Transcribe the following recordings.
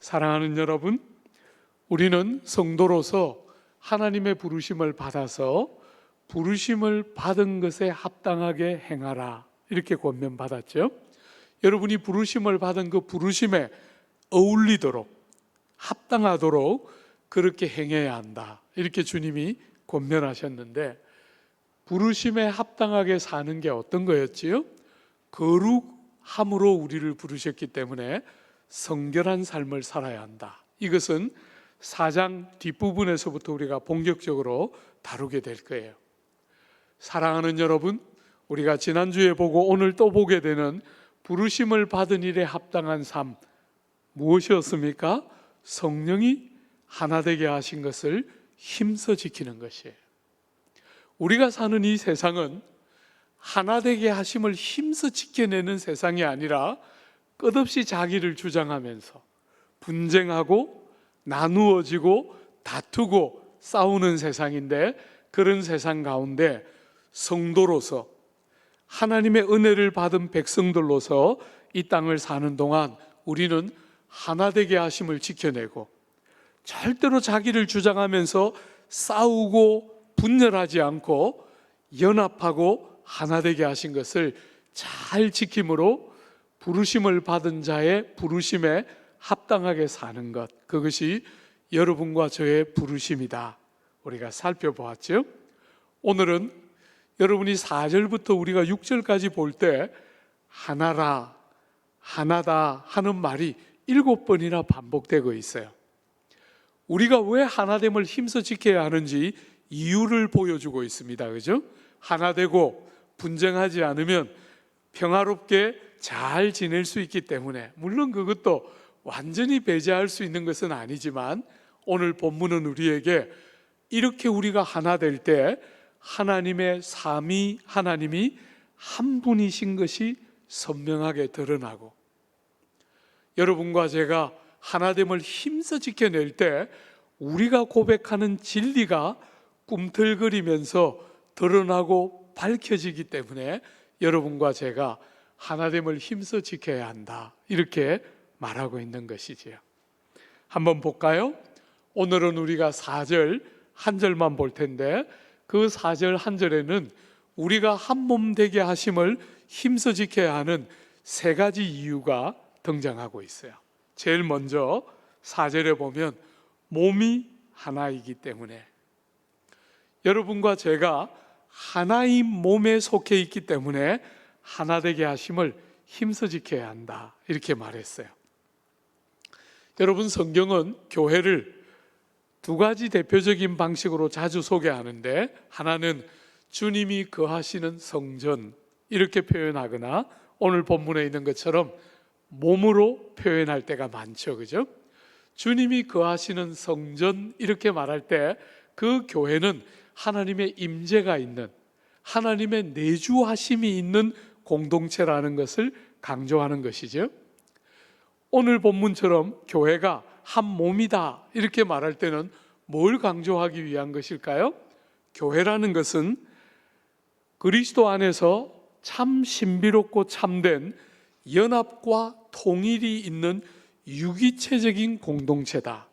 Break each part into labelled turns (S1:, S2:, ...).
S1: 사랑하는 여러분, 우리는 성도로서 하나님의 부르심을 받아서 부르심을 받은 것에 합당하게 행하라, 이렇게 권면받았죠. 여러분이 부르심을 받은 그 부르심에 어울리도록, 합당하도록 그렇게 행해야 한다, 이렇게 주님이 권면하셨는데, 부르심에 합당하게 사는 게 어떤 거였지요? 거룩함으로 우리를 부르셨기 때문에 성결한 삶을 살아야 한다. 이것은 4장 뒷부분에서부터 우리가 본격적으로 다루게 될 거예요. 사랑하는 여러분, 우리가 지난주에 보고 오늘 또 보게 되는 부르심을 받은 일에 합당한 삶, 무엇이었습니까? 성령이 하나 되게 하신 것을 힘써 지키는 것이에요. 우리가 사는 이 세상은 하나 되게 하심을 힘써 지켜내는 세상이 아니라 끝없이 자기를 주장하면서 분쟁하고 나누어지고 다투고 싸우는 세상인데, 그런 세상 가운데 성도로서 하나님의 은혜를 받은 백성들로서 이 땅을 사는 동안 우리는 하나 되게 하심을 지켜내고, 절대로 자기를 주장하면서 싸우고 분열하지 않고 연합하고 하나 되게 하신 것을 잘 지킴으로 부르심을 받은 자의 부르심에 합당하게 사는 것, 그것이 여러분과 저의 부르심이다, 우리가 살펴보았죠. 오늘은 여러분이 4절부터 우리가 6절까지 볼 때 하나라, 하나다 하는 말이 7번이나 반복되고 있어요. 우리가 왜 하나됨을 힘써 지켜야 하는지 이유를 보여주고 있습니다. 그죠? 하나되고 분쟁하지 않으면 평화롭게 잘 지낼 수 있기 때문에, 물론 그것도 완전히 배제할 수 있는 것은 아니지만, 오늘 본문은 우리에게 이렇게 우리가 하나 될 때 하나님의 삼위 하나님이 한 분이신 것이 선명하게 드러나고, 여러분과 제가 하나됨을 힘써 지켜낼 때 우리가 고백하는 진리가 꿈틀거리면서 드러나고 밝혀지기 때문에 여러분과 제가 하나됨을 힘써 지켜야 한다, 이렇게 말하고 있는 것이지요. 한번 볼까요? 오늘은 우리가 4절 한 절만 볼 텐데, 그 4절 한 절에는 우리가 한 몸 되게 하심을 힘써 지켜야 하는 3가지 이유가 등장하고 있어요. 제일 먼저 4절에 보면 몸이 하나이기 때문에, 여러분과 제가 하나의 몸에 속해 있기 때문에 하나 되게 하심을 힘써 지켜야 한다, 이렇게 말했어요. 여러분, 성경은 교회를 2가지 대표적인 방식으로 자주 소개하는데, 하나는 주님이 거하시는 성전, 이렇게 표현하거나 오늘 본문에 있는 것처럼 몸으로 표현할 때가 많죠. 그죠? 주님이 거하시는 성전, 이렇게 말할 때 그 교회는 하나님의 임재가 있는, 하나님의 내주하심이 있는 공동체라는 것을 강조하는 것이죠. 오늘 본문처럼 교회가 한 몸이다, 이렇게 말할 때는 뭘 강조하기 위한 것일까요? 교회라는 것은 그리스도 안에서 참 신비롭고 참된 연합과 통일이 있는 유기체적인 공동체다.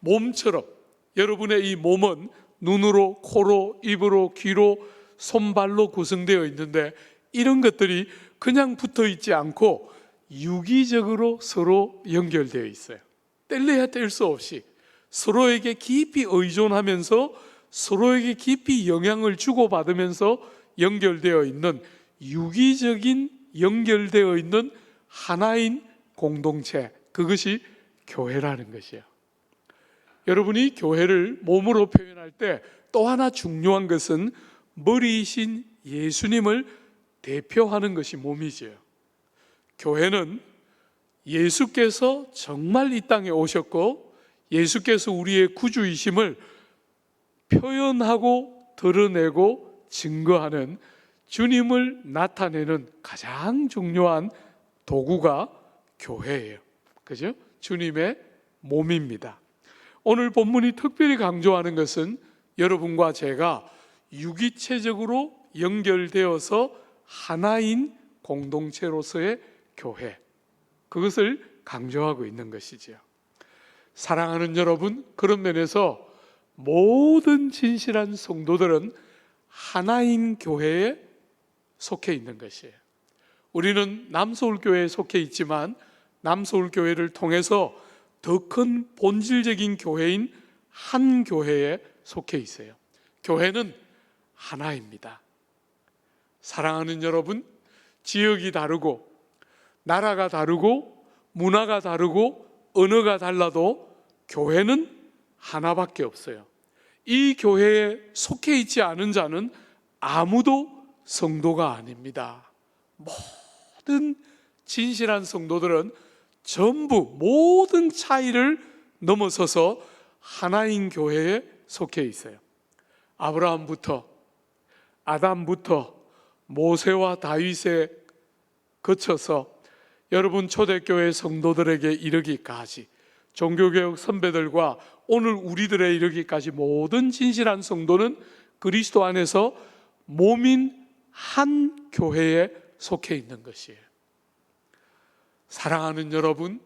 S1: 몸처럼 여러분의 이 몸은 눈으로, 코로, 입으로, 귀로, 손발로 구성되어 있는데, 이런 것들이 그냥 붙어 있지 않고 유기적으로 서로 연결되어 있어요. 뗄래야 뗄 수 없이 서로에게 깊이 의존하면서 서로에게 깊이 영향을 주고받으면서 연결되어 있는, 유기적인 연결되어 있는 하나인 공동체, 그것이 교회라는 것이에요. 여러분이 교회를 몸으로 표현할 때 또 하나 중요한 것은 머리이신 예수님을 대표하는 것이 몸이지요. 교회는 예수께서 정말 이 땅에 오셨고 예수께서 우리의 구주이심을 표현하고 드러내고 증거하는, 주님을 나타내는 가장 중요한 도구가 교회예요. 그죠? 주님의 몸입니다. 오늘 본문이 특별히 강조하는 것은 여러분과 제가 유기체적으로 연결되어서 하나인 공동체로서의 교회, 그것을 강조하고 있는 것이지요. 사랑하는 여러분, 그런 면에서 모든 진실한 성도들은 하나인 교회에 속해 있는 것이에요. 우리는 남서울교회에 속해 있지만 남서울교회를 통해서 더 큰 본질적인 교회인 한 교회에 속해 있어요. 교회는 하나입니다. 사랑하는 여러분, 지역이 다르고 나라가 다르고 문화가 다르고 언어가 달라도 교회는 하나밖에 없어요. 이 교회에 속해 있지 않은 자는 아무도 성도가 아닙니다. 모든 진실한 성도들은 전부 모든 차이를 넘어서서 하나인 교회에 속해 있어요. 아브라함부터 아담부터 모세와 다윗에 거쳐서 여러분 초대교회 성도들에게 이르기까지, 종교개혁 선배들과 오늘 우리들에 이르기까지 모든 진실한 성도는 그리스도 안에서 몸인 한 교회에 속해 있는 것이에요. 사랑하는 여러분,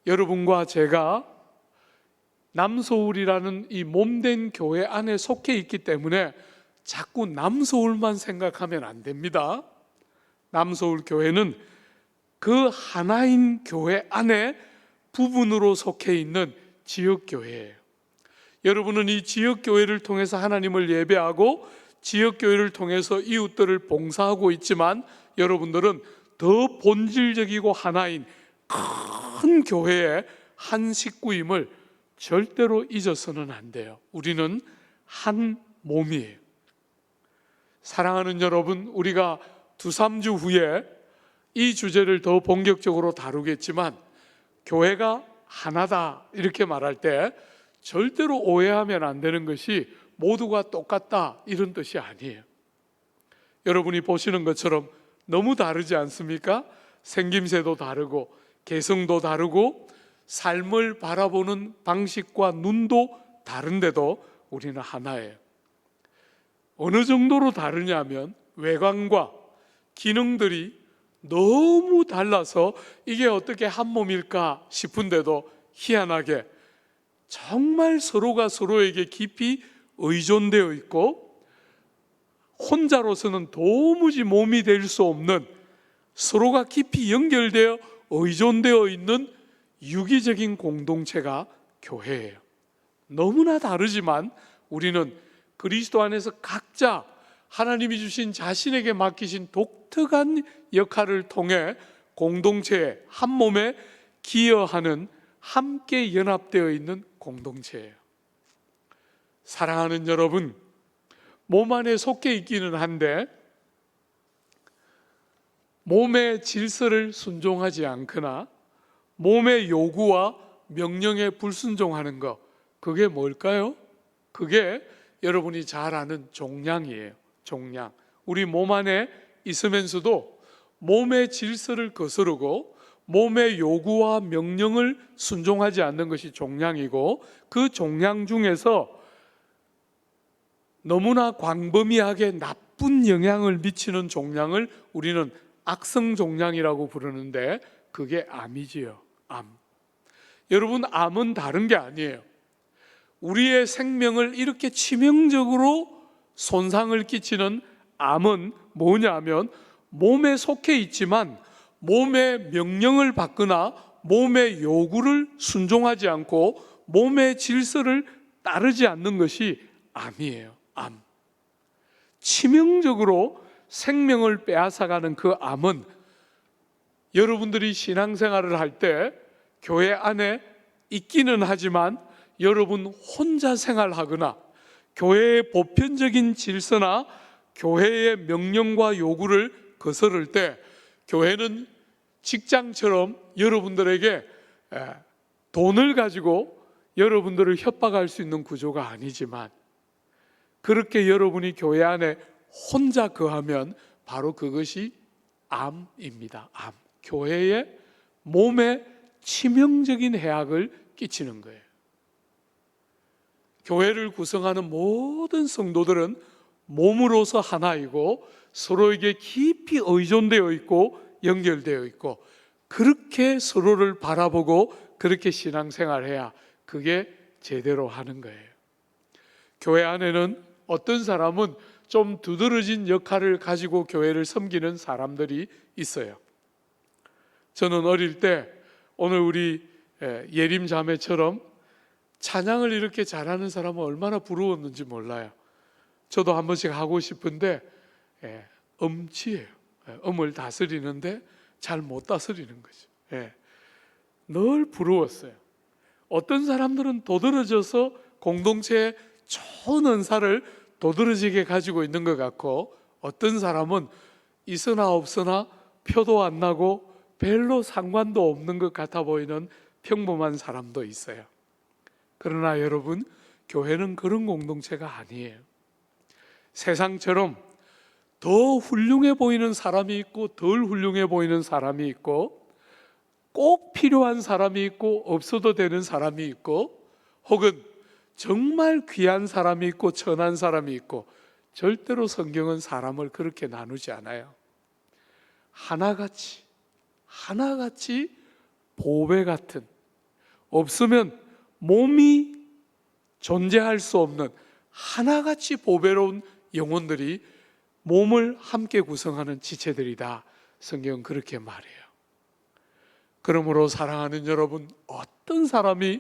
S1: 여러분과 제가 남서울이라는 이 몸된 교회 안에 속해 있기 때문에 자꾸 남서울만 생각하면 안 됩니다. 남서울 교회는 그 하나인 교회 안에 부분으로 속해 있는 지역교회예요. 여러분은 이 지역교회를 통해서 하나님을 예배하고 지역교회를 통해서 이웃들을 봉사하고 있지만 여러분들은 더 본질적이고 하나인 큰 교회의 한 식구임을 절대로 잊어서는 안 돼요. 우리는 한 몸이에요. 사랑하는 여러분, 우리가 2-3주 후에 이 주제를 더 본격적으로 다루겠지만 교회가 하나다 이렇게 말할 때 절대로 오해하면 안 되는 것이 모두가 똑같다 이런 뜻이 아니에요. 여러분이 보시는 것처럼 너무 다르지 않습니까? 생김새도 다르고 개성도 다르고 삶을 바라보는 방식과 눈도 다른데도 우리는 하나예요. 어느 정도로 다르냐면 외관과 기능들이 너무 달라서 이게 어떻게 한 몸일까 싶은데도 희한하게 정말 서로가 서로에게 깊이 의존되어 있고 혼자로서는 도무지 몸이 될 수 없는 서로가 깊이 연결되어 의존되어 있는 유기적인 공동체가 교회예요. 너무나 다르지만 우리는 그리스도 안에서 각자 하나님이 주신 자신에게 맡기신 독특한 역할을 통해 공동체의 한 몸에 기여하는 함께 연합되어 있는 공동체예요. 사랑하는 여러분, 몸 안에 속해 있기는 한데 몸의 질서를 순종하지 않거나 몸의 요구와 명령에 불순종하는 것, 그게 뭘까요? 그게 여러분이 잘 아는 종량이에요. 종량. 우리 몸 안에 있으면서도 몸의 질서를 거스르고 몸의 요구와 명령을 순종하지 않는 것이 종량이고, 그 종량 중에서 너무나 광범위하게 나쁜 영향을 미치는 종량을 우리는 악성 종량이라고 부르는데 그게 암이지요. 암. 여러분, 암은 다른 게 아니에요. 우리의 생명을 이렇게 치명적으로 손상을 끼치는 암은 뭐냐면 몸에 속해 있지만 몸의 명령을 받거나 몸의 요구를 순종하지 않고 몸의 질서를 따르지 않는 것이 암이에요. 암. 치명적으로 생명을 빼앗아가는 그 암은 여러분들이 신앙생활을 할 때 교회 안에 있기는 하지만 여러분 혼자 생활하거나 교회의 보편적인 질서나 교회의 명령과 요구를 거스를 때 교회는 직장처럼 여러분들에게 돈을 가지고 여러분들을 협박할 수 있는 구조가 아니지만 그렇게 여러분이 교회 안에 혼자 거하면 바로 그것이 암입니다. 암. 교회의 몸에 치명적인 해악을 끼치는 거예요. 교회를 구성하는 모든 성도들은 몸으로서 하나이고 서로에게 깊이 의존되어 있고 연결되어 있고, 그렇게 서로를 바라보고 그렇게 신앙생활해야 그게 제대로 하는 거예요. 교회 안에는 어떤 사람은 좀 두드러진 역할을 가지고 교회를 섬기는 사람들이 있어요. 저는 어릴 때 오늘 우리 예림 자매처럼 찬양을 이렇게 잘하는 사람은 얼마나 부러웠는지 몰라요. 저도 한 번씩 하고 싶은데 음치예요. 음을 다스리는데 잘 못 다스리는 거죠. 늘 부러웠어요. 어떤 사람들은 도드러져서 공동체에 좋은 은사를 도드러지게 가지고 있는 것 같고, 어떤 사람은 있으나 없으나 표도 안 나고 별로 상관도 없는 것 같아 보이는 평범한 사람도 있어요. 그러나 여러분, 교회는 그런 공동체가 아니에요. 세상처럼 더 훌륭해 보이는 사람이 있고 덜 훌륭해 보이는 사람이 있고, 꼭 필요한 사람이 있고 없어도 되는 사람이 있고, 혹은 정말 귀한 사람이 있고 천한 사람이 있고, 절대로 성경은 사람을 그렇게 나누지 않아요. 하나같이 보배 같은, 없으면 몸이 존재할 수 없는 하나같이 보배로운 영혼들이 몸을 함께 구성하는 지체들이다. 성경은 그렇게 말해요. 그러므로 사랑하는 여러분, 어떤 사람이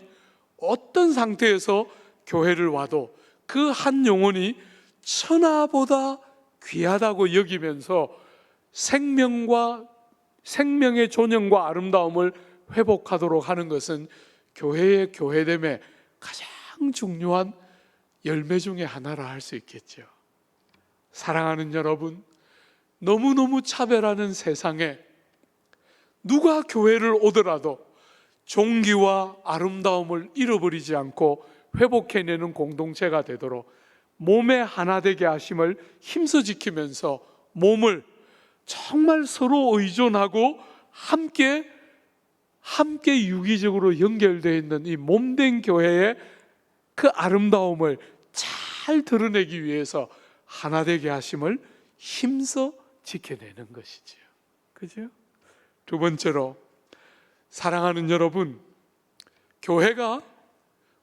S1: 어떤 상태에서 교회를 와도 그 한 영혼이 천하보다 귀하다고 여기면서 생명의 존영과 아름다움을 회복하도록 하는 것은 교회의 교회됨의 가장 중요한 열매 중에 하나라 할 수 있겠죠. 사랑하는 여러분, 너무너무 차별하는 세상에 누가 교회를 오더라도 종기와 아름다움을 잃어버리지 않고 회복해내는 공동체가 되도록 몸의 하나 되게 하심을 힘써 지키면서 몸을 정말 서로 의존하고 함께 유기적으로 연결되어 있는 이 몸된 교회의 그 아름다움을 잘 드러내기 위해서 하나 되게 하심을 힘써 지켜내는 것이지요. 그죠? 두 번째로, 사랑하는 여러분, 교회가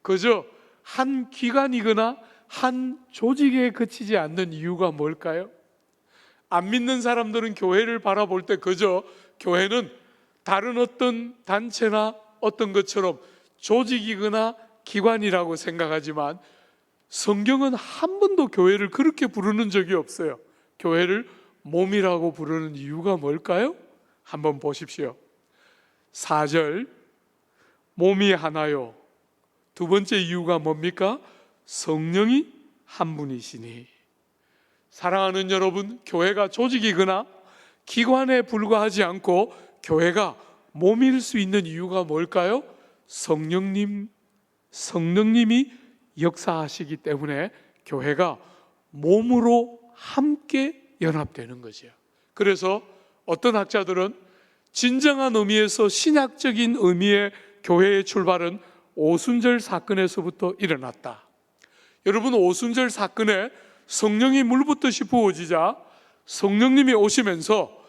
S1: 그저 한 기관이거나 한 조직에 그치지 않는 이유가 뭘까요? 안 믿는 사람들은 교회를 바라볼 때 그저 교회는 다른 어떤 단체나 어떤 것처럼 조직이거나 기관이라고 생각하지만, 성경은 한 번도 교회를 그렇게 부르는 적이 없어요. 교회를 몸이라고 부르는 이유가 뭘까요? 한번 보십시오. 4절, 몸이 하나요. 두 번째 이유가 뭡니까? 성령이 한 분이시니. 사랑하는 여러분, 교회가 조직이거나 기관에 불과하지 않고 교회가 몸일 수 있는 이유가 뭘까요? 성령님이 역사하시기 때문에 교회가 몸으로 함께 연합되는 거죠. 그래서 어떤 학자들은 진정한 의미에서 신약적인 의미의 교회의 출발은 오순절 사건에서부터 일어났다. 여러분, 오순절 사건에 성령이 물붓듯이 부어지자 성령님이 오시면서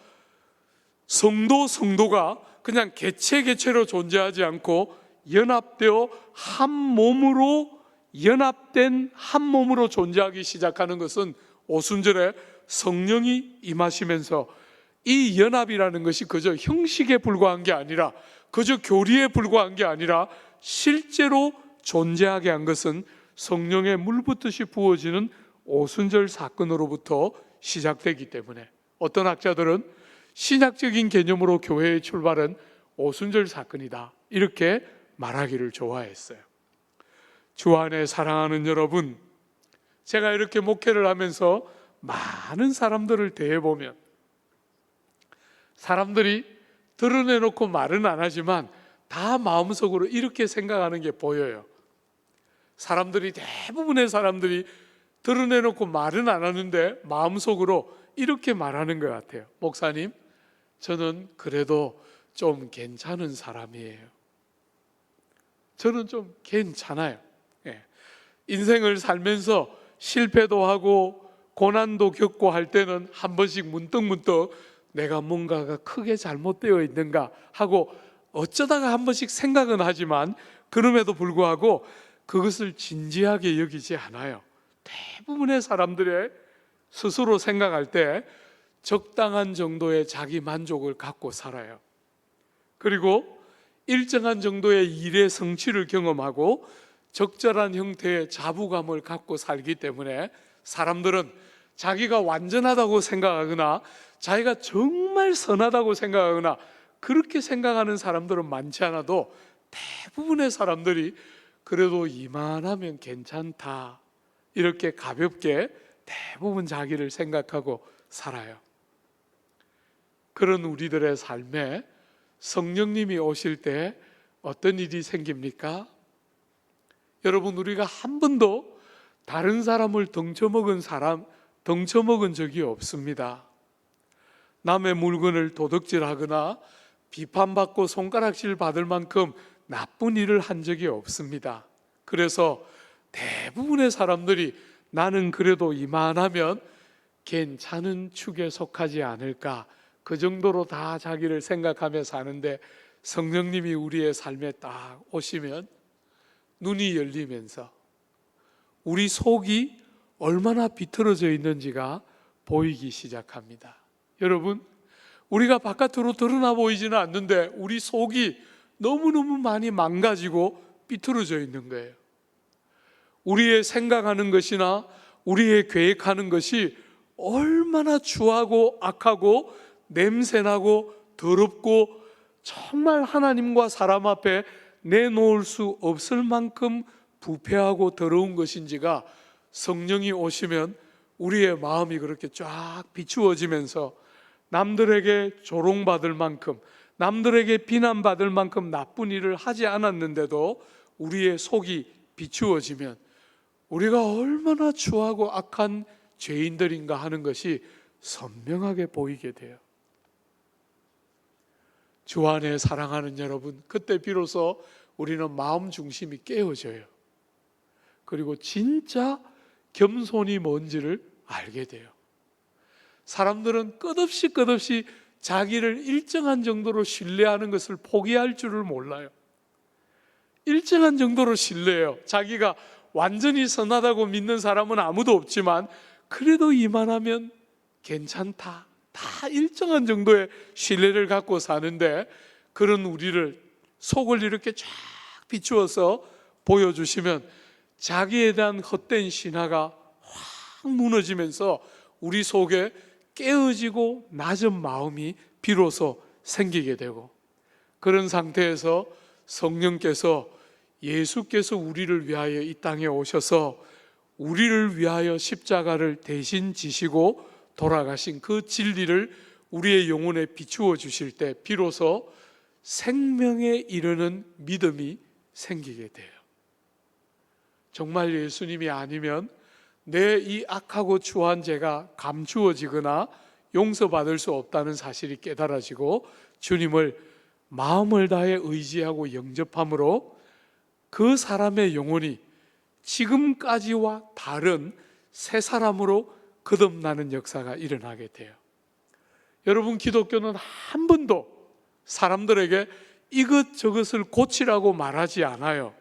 S1: 성도가 그냥 개체로 존재하지 않고 연합되어 한 몸으로 존재하기 시작하는 것은 오순절에 성령이 임하시면서, 이 연합이라는 것이 그저 형식에 불과한 게 아니라, 그저 교리에 불과한 게 아니라 실제로 존재하게 한 것은 성령의 물붓듯이 부어지는 오순절 사건으로부터 시작되기 때문에, 어떤 학자들은 신약적인 개념으로 교회의 출발은 오순절 사건이다, 이렇게 말하기를 좋아했어요. 주 안에 사랑하는 여러분, 제가 이렇게 목회를 하면서 많은 사람들을 대해보면 사람들이 드러내놓고 말은 안 하지만 다 마음속으로 이렇게 생각하는 게 보여요. 대부분의 사람들이 드러내놓고 말은 안 하는데 마음속으로 이렇게 말하는 것 같아요. 목사님, 저는 그래도 좀 괜찮은 사람이에요. 저는 좀 괜찮아요. 인생을 살면서 실패도 하고 고난도 겪고 할 때는 한 번씩 문득 내가 뭔가가 크게 잘못되어 있는가 하고 어쩌다가 한 번씩 생각은 하지만 그럼에도 불구하고 그것을 진지하게 여기지 않아요. 대부분의 사람들의 스스로 생각할 때 적당한 정도의 자기 만족을 갖고 살아요. 그리고 일정한 정도의 일의 성취를 경험하고 적절한 형태의 자부감을 갖고 살기 때문에 사람들은 자기가 완전하다고 생각하거나 자기가 정말 선하다고 생각하거나 그렇게 생각하는 사람들은 많지 않아도 대부분의 사람들이 그래도 이만하면 괜찮다 이렇게 가볍게 대부분 자기를 생각하고 살아요. 그런 우리들의 삶에 성령님이 오실 때 어떤 일이 생깁니까? 여러분, 우리가 한 번도 다른 사람을 덩쳐먹은 적이 없습니다. 남의 물건을 도둑질하거나 비판받고 손가락질 받을 만큼 나쁜 일을 한 적이 없습니다. 그래서 대부분의 사람들이 나는 그래도 이만하면 괜찮은 축에 속하지 않을까, 그 정도로 다 자기를 생각하며 사는데 성령님이 우리의 삶에 딱 오시면 눈이 열리면서 우리 속이 얼마나 비틀어져 있는지가 보이기 시작합니다. 여러분, 우리가 바깥으로 드러나 보이지는 않는데 우리 속이 너무너무 많이 망가지고 비틀어져 있는 거예요. 우리의 생각하는 것이나 우리의 계획하는 것이 얼마나 추하고 악하고 냄새나고 더럽고 정말 하나님과 사람 앞에 내놓을 수 없을 만큼 부패하고 더러운 것인지가 성령이 오시면 우리의 마음이 그렇게 쫙 비추어지면서 남들에게 조롱받을 만큼, 남들에게 비난받을 만큼 나쁜 일을 하지 않았는데도 우리의 속이 비추어지면 우리가 얼마나 추하고 악한 죄인들인가 하는 것이 선명하게 보이게 돼요. 주 안에 사랑하는 여러분, 그때 비로소 우리는 마음 중심이 깨어져요. 그리고 진짜 겸손이 뭔지를 알게 돼요. 사람들은 끝없이 자기를 일정한 정도로 신뢰하는 것을 포기할 줄을 몰라요. 일정한 정도로 신뢰해요. 자기가 완전히 선하다고 믿는 사람은 아무도 없지만 그래도 이만하면 괜찮다, 다 일정한 정도의 신뢰를 갖고 사는데, 그런 우리를 속을 이렇게 쫙 비추어서 보여주시면 자기에 대한 헛된 신화가 확 무너지면서 우리 속에 깨어지고 낮은 마음이 비로소 생기게 되고, 그런 상태에서 성령께서, 예수께서 우리를 위하여 이 땅에 오셔서 우리를 위하여 십자가를 대신 지시고 돌아가신 그 진리를 우리의 영혼에 비추어 주실 때 비로소 생명에 이르는 믿음이 생기게 돼요. 정말 예수님이 아니면 내 이 악하고 추한 죄가 감추어지거나 용서받을 수 없다는 사실이 깨달아지고 주님을 마음을 다해 의지하고 영접함으로 그 사람의 영혼이 지금까지와 다른 새 사람으로 거듭나는 역사가 일어나게 돼요. 여러분, 기독교는 한 번도 사람들에게 이것저것을 고치라고 말하지 않아요.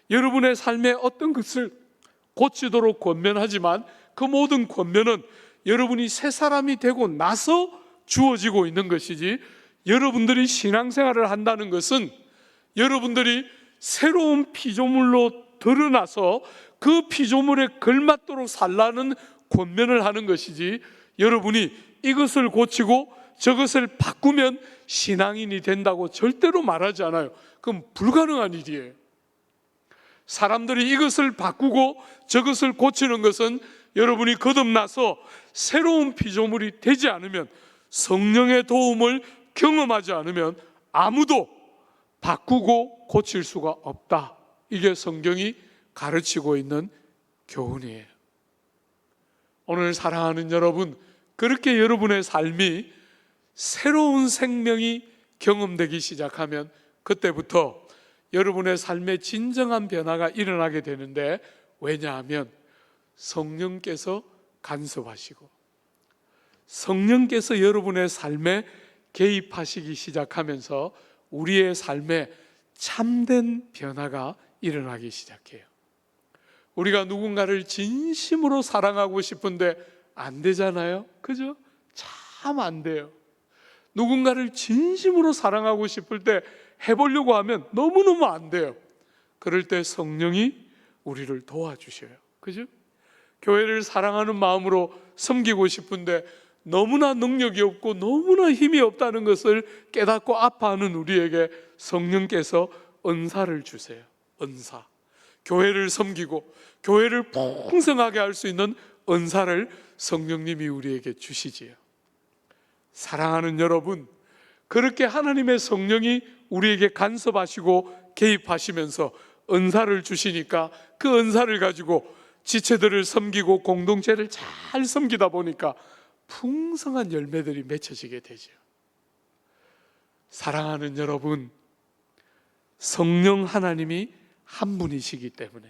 S1: 여러분의 삶에 어떤 것을 고치도록 권면하지만 그 모든 권면은 여러분이 새 사람이 되고 나서 주어지고 있는 것이지, 여러분들이 신앙생활을 한다는 것은 여러분들이 새로운 피조물로 드러나서 그 피조물에 걸맞도록 살라는 권면을 하는 것이지, 여러분이 이것을 고치고 저것을 바꾸면 신앙인이 된다고 절대로 말하지 않아요. 그건 불가능한 일이에요. 사람들이 이것을 바꾸고 저것을 고치는 것은 여러분이 거듭나서 새로운 피조물이 되지 않으면, 성령의 도움을 경험하지 않으면 아무도 바꾸고 고칠 수가 없다. 이게 성경이 가르치고 있는 교훈이에요. 오늘 사랑하는 여러분, 그렇게 여러분의 삶이 새로운 생명이 경험되기 시작하면 그때부터 여러분의 삶에 진정한 변화가 일어나게 되는데, 왜냐하면 성령께서 간섭하시고 성령께서 여러분의 삶에 개입하시기 시작하면서 우리의 삶에 참된 변화가 일어나기 시작해요. 우리가 누군가를 진심으로 사랑하고 싶은데 안 되잖아요. 그죠? 참 안 돼요. 누군가를 진심으로 사랑하고 싶을 때 해보려고 하면 너무너무 안 돼요. 그럴 때 성령이 우리를 도와주셔요. 그죠? 교회를 사랑하는 마음으로 섬기고 싶은데 너무나 능력이 없고 너무나 힘이 없다는 것을 깨닫고 아파하는 우리에게 성령께서 은사를 주세요. 은사. 교회를 섬기고 교회를 풍성하게 할 수 있는 은사를 성령님이 우리에게 주시지요. 사랑하는 여러분, 그렇게 하나님의 성령이 우리에게 간섭하시고 개입하시면서 은사를 주시니까 그 은사를 가지고 지체들을 섬기고 공동체를 잘 섬기다 보니까 풍성한 열매들이 맺혀지게 되죠. 사랑하는 여러분, 성령 하나님이 한 분이시기 때문에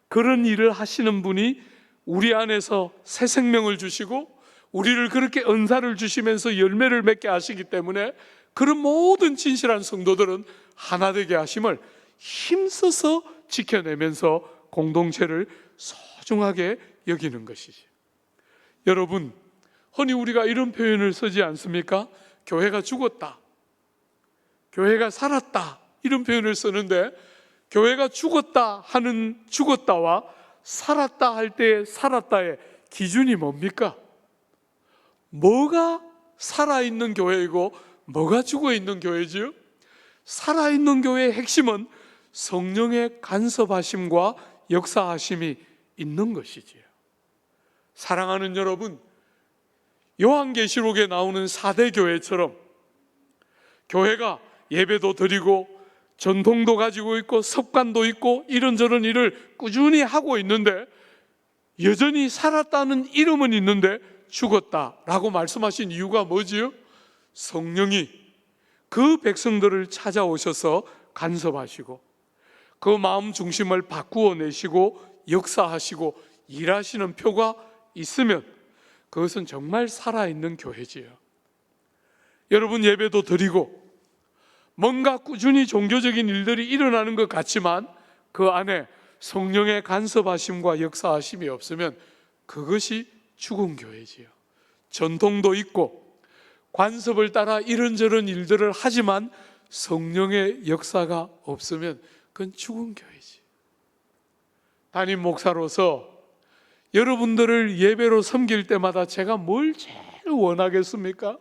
S1: 그런 일을 하시는 분이 우리 안에서 새 생명을 주시고 우리를 그렇게 은사를 주시면서 열매를 맺게 하시기 때문에 그런 모든 진실한 성도들은 하나 되게 하심을 힘써서 지켜내면서 공동체를 소중하게 여기는 것이죠. 여러분, 흔히 우리가 이런 표현을 쓰지 않습니까? 교회가 죽었다, 교회가 살았다, 이런 표현을 쓰는데 교회가 죽었다 하는 죽었다와 살았다 할 때의 살았다의 기준이 뭡니까? 뭐가 살아있는 교회이고 뭐가 죽어있는 교회지요? 살아있는 교회의 핵심은 성령의 간섭하심과 역사하심이 있는 것이지요. 사랑하는 여러분, 요한계시록에 나오는 4대 교회처럼 교회가 예배도 드리고 전통도 가지고 있고 습관도 있고 이런저런 일을 꾸준히 하고 있는데 여전히 살았다는 이름은 있는데 죽었다라고 말씀하신 이유가 뭐지요? 성령이 그 백성들을 찾아오셔서 간섭하시고 그 마음 중심을 바꾸어 내시고 역사하시고 일하시는 표가 있으면 그것은 정말 살아있는 교회지요. 여러분, 예배도 드리고 뭔가 꾸준히 종교적인 일들이 일어나는 것 같지만 그 안에 성령의 간섭하심과 역사하심이 없으면 그것이 죽은 교회지요. 전통도 있고 관습을 따라 이런저런 일들을 하지만 성령의 역사가 없으면 그건 죽은 교회지. 담임 목사로서 여러분들을 예배로 섬길 때마다 제가 뭘 제일 원하겠습니까?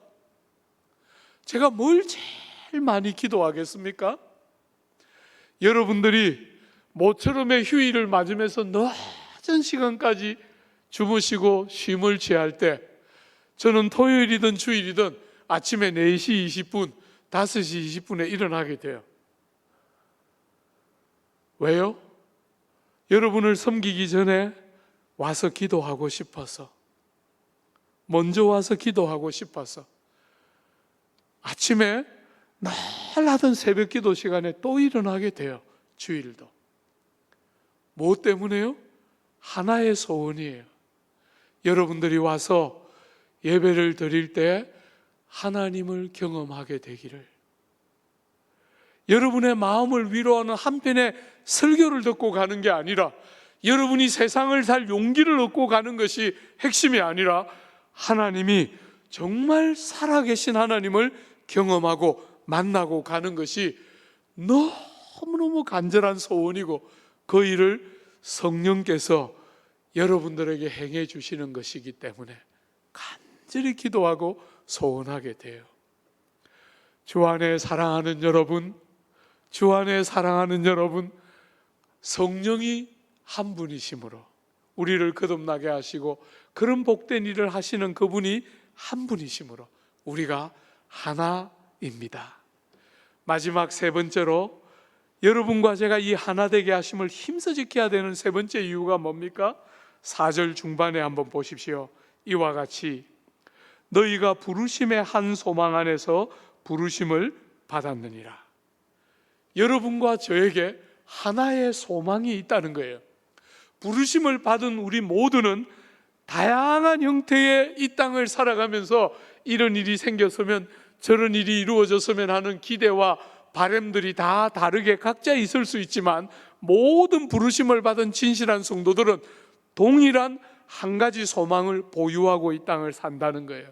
S1: 제가 뭘 제일 많이 기도하겠습니까? 여러분들이 모처럼의 휴일을 맞으면서 늦은 시간까지 주무시고 쉼을 취할 때 저는 토요일이든 주일이든 아침에 4시 20분, 5시 20분에 일어나게 돼요. 왜요? 여러분을 섬기기 전에 와서 기도하고 싶어서, 먼저 와서 기도하고 싶어서 아침에 늘 하던 새벽 기도 시간에 또 일어나게 돼요. 주일도. 뭐 때문에요? 하나의 소원이에요. 여러분들이 와서 예배를 드릴 때 하나님을 경험하게 되기를, 여러분의 마음을 위로하는 한편의 설교를 듣고 가는 게 아니라 여러분이 세상을 살 용기를 얻고 가는 것이 핵심이 아니라 하나님이 정말 살아계신 하나님을 경험하고 만나고 가는 것이 너무너무 간절한 소원이고 그 일을 성령께서 여러분들에게 행해 주시는 것이기 때문에 간절히 기도하고 소원하게 돼요. 주 안에 사랑하는 여러분, 주 안에 사랑하는 여러분, 성령이 한 분이시므로 우리를 거듭나게 하시고 그런 복된 일을 하시는 그분이 한 분이시므로 우리가 하나입니다. 마지막 세 번째로 여러분과 제가 이 하나 되게 하심을 힘써 지켜야 되는 세 번째 이유가 뭡니까? 4절 중반에 한번 보십시오. 이와 같이 너희가 부르심의 한 소망 안에서 부르심을 받았느니라. 여러분과 저에게 하나의 소망이 있다는 거예요. 부르심을 받은 우리 모두는 다양한 형태의 이 땅을 살아가면서 이런 일이 생겼으면, 저런 일이 이루어졌으면 하는 기대와 바람들이 다 다르게 각자 있을 수 있지만, 모든 부르심을 받은 진실한 성도들은 동일한 한 가지 소망을 보유하고 이 땅을 산다는 거예요.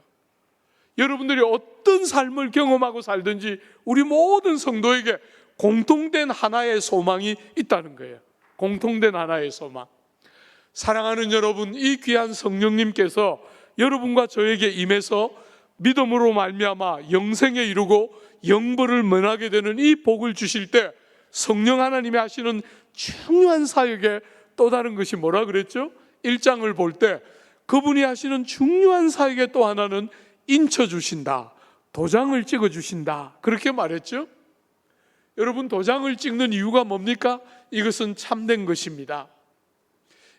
S1: 여러분들이 어떤 삶을 경험하고 살든지 우리 모든 성도에게 공통된 하나의 소망이 있다는 거예요. 공통된 하나의 소망. 사랑하는 여러분, 이 귀한 성령님께서 여러분과 저에게 임해서 믿음으로 말미암아 영생에 이르고 영벌을 면하게 되는 이 복을 주실 때, 성령 하나님이 하시는 중요한 사역에 또 다른 것이 뭐라 그랬죠? 1장을 볼 때 그분이 하시는 중요한 사역의 또 하나는 인쳐주신다, 도장을 찍어주신다, 그렇게 말했죠. 여러분, 도장을 찍는 이유가 뭡니까? 이것은 참된 것입니다.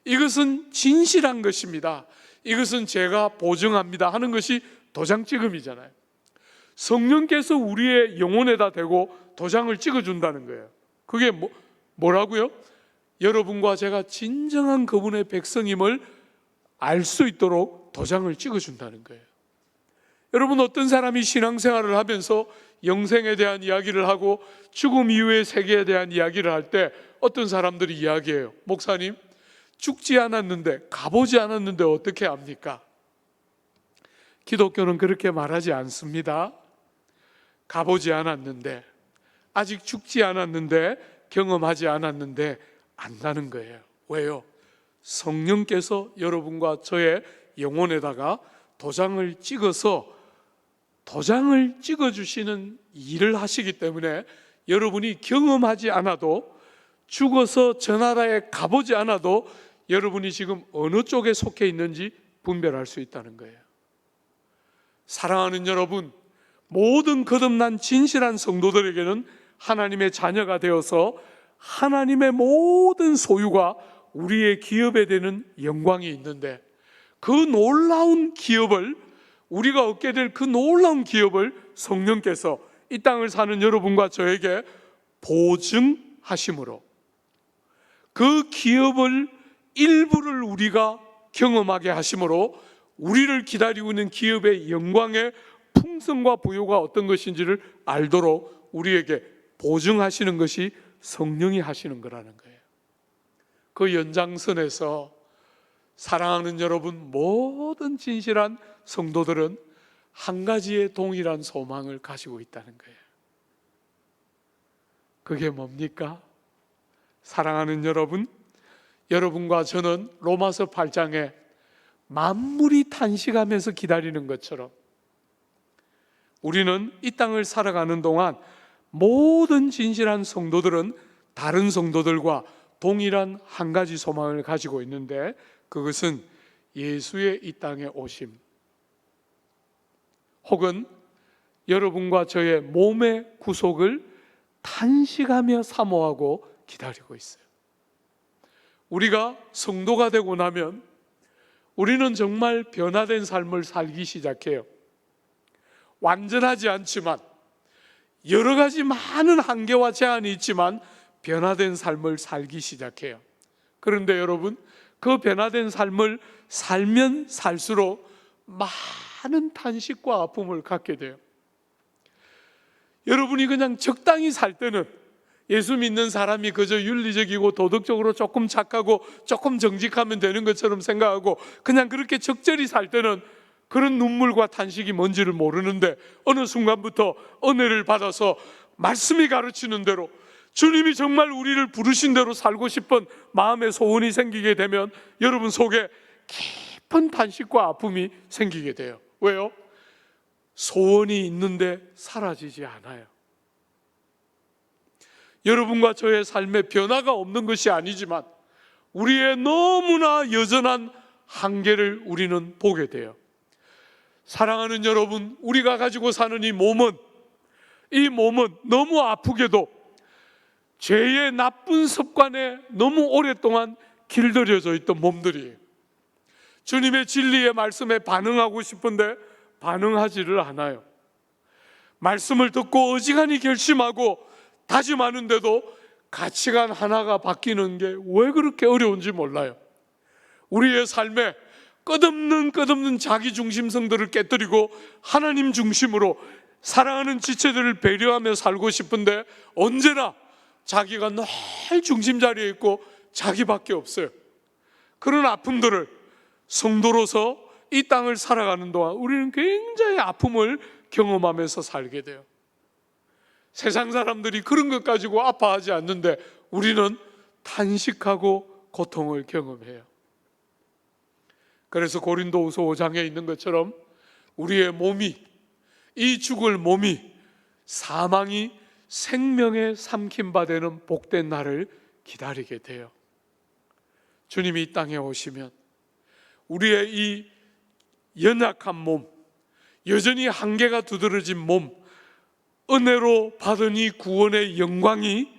S1: 이것은 진실한 것입니다. 이것은 제가 보증합니다 하는 것이 도장 찍음이잖아요. 성령께서 우리의 영혼에다 대고 도장을 찍어준다는 거예요. 그게 뭐라고요? 여러분과 제가 진정한 그분의 백성임을 알 수 있도록 도장을 찍어준다는 거예요. 여러분, 어떤 사람이 신앙생활을 하면서 영생에 대한 이야기를 하고 죽음 이후의 세계에 대한 이야기를 할 때 어떤 사람들이 이야기해요. 목사님, 죽지 않았는데, 가보지 않았는데 어떻게 합니까? 기독교는 그렇게 말하지 않습니다. 가보지 않았는데, 아직 죽지 않았는데, 경험하지 않았는데 안다는 거예요. 왜요? 성령께서 여러분과 저의 영혼에다가 도장을 찍어주시는 일을 하시기 때문에 여러분이 경험하지 않아도, 죽어서 저 나라에 가보지 않아도 여러분이 지금 어느 쪽에 속해 있는지 분별할 수 있다는 거예요. 사랑하는 여러분, 모든 거듭난 진실한 성도들에게는 하나님의 자녀가 되어서 하나님의 모든 소유가 우리의 기업에 되는 영광이 있는데, 그 놀라운 기업을, 우리가 얻게 될 그 놀라운 기업을 성령께서 이 땅을 사는 여러분과 저에게 보증하심으로, 그 기업을 일부를 우리가 경험하게 하심으로 우리를 기다리고 있는 기업의 영광의 풍성과 부요가 어떤 것인지를 알도록 우리에게 보증하시는 것이 성령이 하시는 거라는 거예요. 그 연장선에서 사랑하는 여러분, 모든 진실한 성도들은 한 가지의 동일한 소망을 가지고 있다는 거예요. 그게 뭡니까? 사랑하는 여러분, 여러분과 저는 로마서 8장에 만물이 탄식하면서 기다리는 것처럼 우리는 이 땅을 살아가는 동안 모든 진실한 성도들은 다른 성도들과 동일한 한 가지 소망을 가지고 있는데, 그것은 예수의 이 땅에 오심, 혹은 여러분과 저의 몸의 구속을 탄식하며 사모하고 기다리고 있어요. 우리가 성도가 되고 나면 우리는 정말 변화된 삶을 살기 시작해요. 완전하지 않지만, 여러 가지 많은 한계와 제한이 있지만 변화된 삶을 살기 시작해요. 그런데 여러분, 그 변화된 삶을 살면 살수록 많은 탄식과 아픔을 갖게 돼요. 여러분이 그냥 적당히 살 때는, 예수 믿는 사람이 그저 윤리적이고 도덕적으로 조금 착하고 조금 정직하면 되는 것처럼 생각하고 그냥 그렇게 적절히 살 때는 그런 눈물과 탄식이 뭔지를 모르는데, 어느 순간부터 은혜를 받아서 말씀이 가르치는 대로, 주님이 정말 우리를 부르신 대로 살고 싶은 마음의 소원이 생기게 되면 여러분 속에 깊은 탄식과 아픔이 생기게 돼요. 왜요? 소원이 있는데 사라지지 않아요. 여러분과 저의 삶에 변화가 없는 것이 아니지만 우리의 너무나 여전한 한계를 우리는 보게 돼요. 사랑하는 여러분, 우리가 가지고 사는 이 몸은 너무 아프게도 죄의 나쁜 습관에 너무 오랫동안 길들여져 있던 몸들이에요. 주님의 진리의 말씀에 반응하고 싶은데 반응하지를 않아요. 말씀을 듣고 어지간히 결심하고 다짐하는데도 가치관 하나가 바뀌는 게 왜 그렇게 어려운지 몰라요. 우리의 삶에 끝없는 자기 중심성들을 깨뜨리고 하나님 중심으로 사랑하는 지체들을 배려하며 살고 싶은데 언제나 자기가 늘 중심 자리에 있고 자기밖에 없어요. 그런 아픔들을 성도로서 이 땅을 살아가는 동안 우리는 굉장히 아픔을 경험하면서 살게 돼요. 세상 사람들이 그런 것 가지고 아파하지 않는데 우리는 탄식하고 고통을 경험해요. 그래서 고린도후서 5장에 있는 것처럼 우리의 몸이, 이 죽을 몸이 사망이 생명의 삼킴바 되는 복된 날을 기다리게 돼요. 주님이 이 땅에 오시면 우리의 이 연약한 몸, 여전히 한계가 두드러진 몸, 은혜로 받은 이 구원의 영광이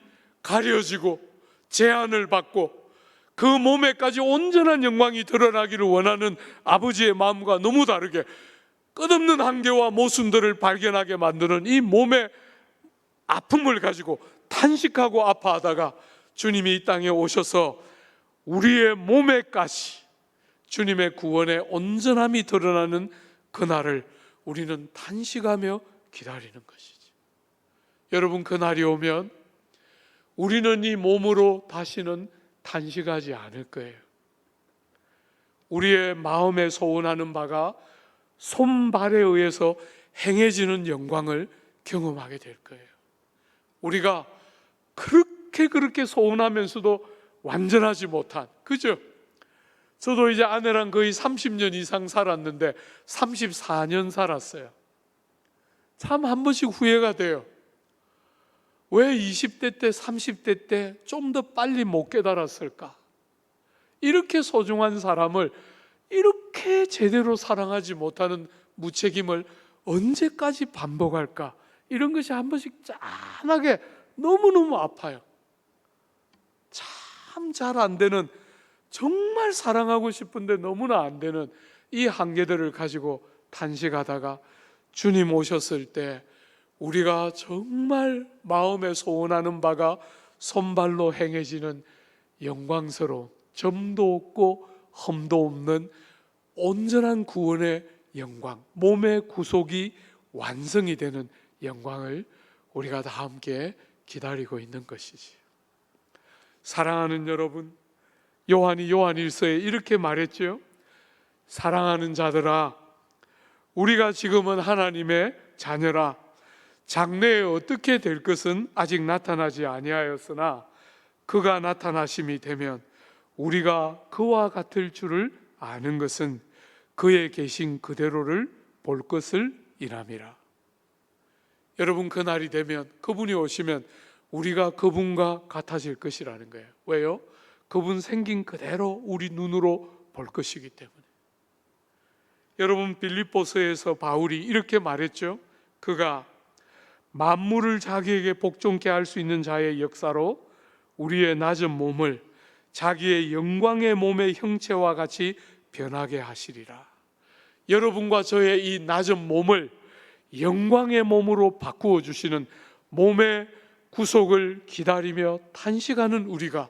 S1: 가려지고 제한을 받고 그 몸에까지 온전한 영광이 드러나기를 원하는 아버지의 마음과 너무 다르게 끝없는 한계와 모순들을 발견하게 만드는 이 몸의 아픔을 가지고 탄식하고 아파하다가 주님이 이 땅에 오셔서 우리의 몸에까지 주님의 구원의 온전함이 드러나는 그날을 우리는 탄식하며 기다리는 것이지. 여러분, 그날이 오면 우리는 이 몸으로 다시는 탄식하지 않을 거예요. 우리의 마음에 소원하는 바가 손발에 의해서 행해지는 영광을 경험하게 될 거예요. 우리가 그렇게 소원하면서도 완전하지 못한, 그죠? 저도 이제 아내랑 거의 30년 이상 살았는데 34년 살았어요. 참 한 번씩 후회가 돼요. 왜 20대 때, 30대 때 좀 더 빨리 못 깨달았을까? 이렇게 소중한 사람을 이렇게 제대로 사랑하지 못하는 무책임을 언제까지 반복할까? 이런 것이 한 번씩 짠하게 너무너무 아파요. 참 잘 안 되는, 정말 사랑하고 싶은데 너무나 안 되는 이 한계들을 가지고 탄식하다가 주님 오셨을 때 우리가 정말 마음에 소원하는 바가 손발로 행해지는 영광스러운, 점도 없고 흠도 없는 온전한 구원의 영광, 몸의 구속이 완성이 되는 영광을 우리가 다 함께 기다리고 있는 것이지. 사랑하는 여러분, 요한이 요한일서에 이렇게 말했죠. 사랑하는 자들아, 우리가 지금은 하나님의 자녀라. 장래에 어떻게 될 것은 아직 나타나지 아니하였으나 그가 나타나심이 되면 우리가 그와 같을 줄을 아는 것은 그의 계신 그대로를 볼 것을 이람이라. 여러분, 그날이 되면, 그분이 오시면 우리가 그분과 같아질 것이라는 거예요. 왜요? 그분 생긴 그대로 우리 눈으로 볼 것이기 때문에. 여러분, 빌립보서에서 바울이 이렇게 말했죠. 그가 만물을 자기에게 복종케 할 수 있는 자의 역사로 우리의 낮은 몸을 자기의 영광의 몸의 형체와 같이 변하게 하시리라. 여러분과 저의 이 낮은 몸을 영광의 몸으로 바꾸어 주시는 몸의 구속을 기다리며 탄식하는 우리가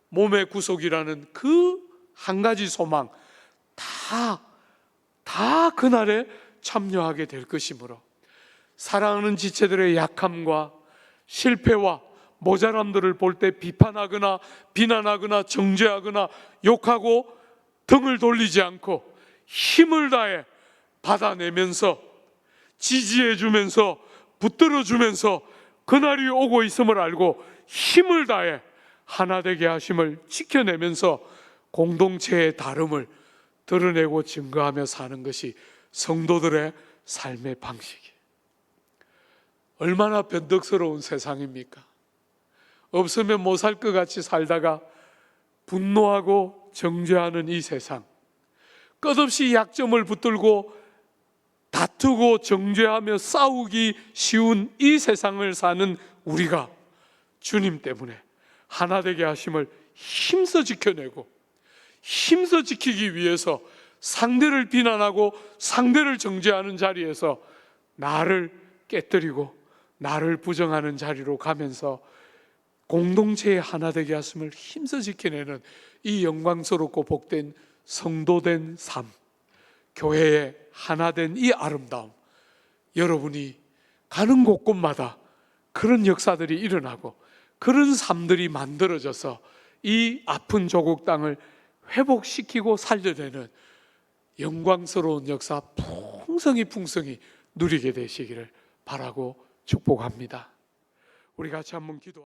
S1: 몸의 구속이라는 그 한 가지 소망 다 그날에 참여하게 될 것이므로 사랑하는 지체들의 약함과 실패와 모자람들을 볼 때 비판하거나 비난하거나 정죄하거나 욕하고 등을 돌리지 않고 힘을 다해 받아내면서 지지해주면서 붙들어주면서 그날이 오고 있음을 알고 힘을 다해 하나 되게 하심을 지켜내면서 공동체의 다름을 드러내고 증거하며 사는 것이 성도들의 삶의 방식이에요. 얼마나 변덕스러운 세상입니까? 없으면 못 살 것 같이 살다가 분노하고 정죄하는 이 세상, 끝없이 약점을 붙들고 다투고 정죄하며 싸우기 쉬운 이 세상을 사는 우리가 주님 때문에 하나 되게 하심을 힘써 지켜내고 힘써 지키기 위해서 상대를 비난하고 상대를 정죄하는 자리에서 나를 깨뜨리고 나를 부정하는 자리로 가면서 공동체의 하나 되게 하심을 힘써 지켜내는 이 영광스럽고 복된 성도된 삶, 교회에 하나 된 이 아름다움, 여러분이 가는 곳곳마다 그런 역사들이 일어나고 그런 삶들이 만들어져서 이 아픈 조국 땅을 회복시키고 살려내는 영광스러운 역사 풍성히 누리게 되시기를 바라고 축복합니다. 우리 같이 한번 기도.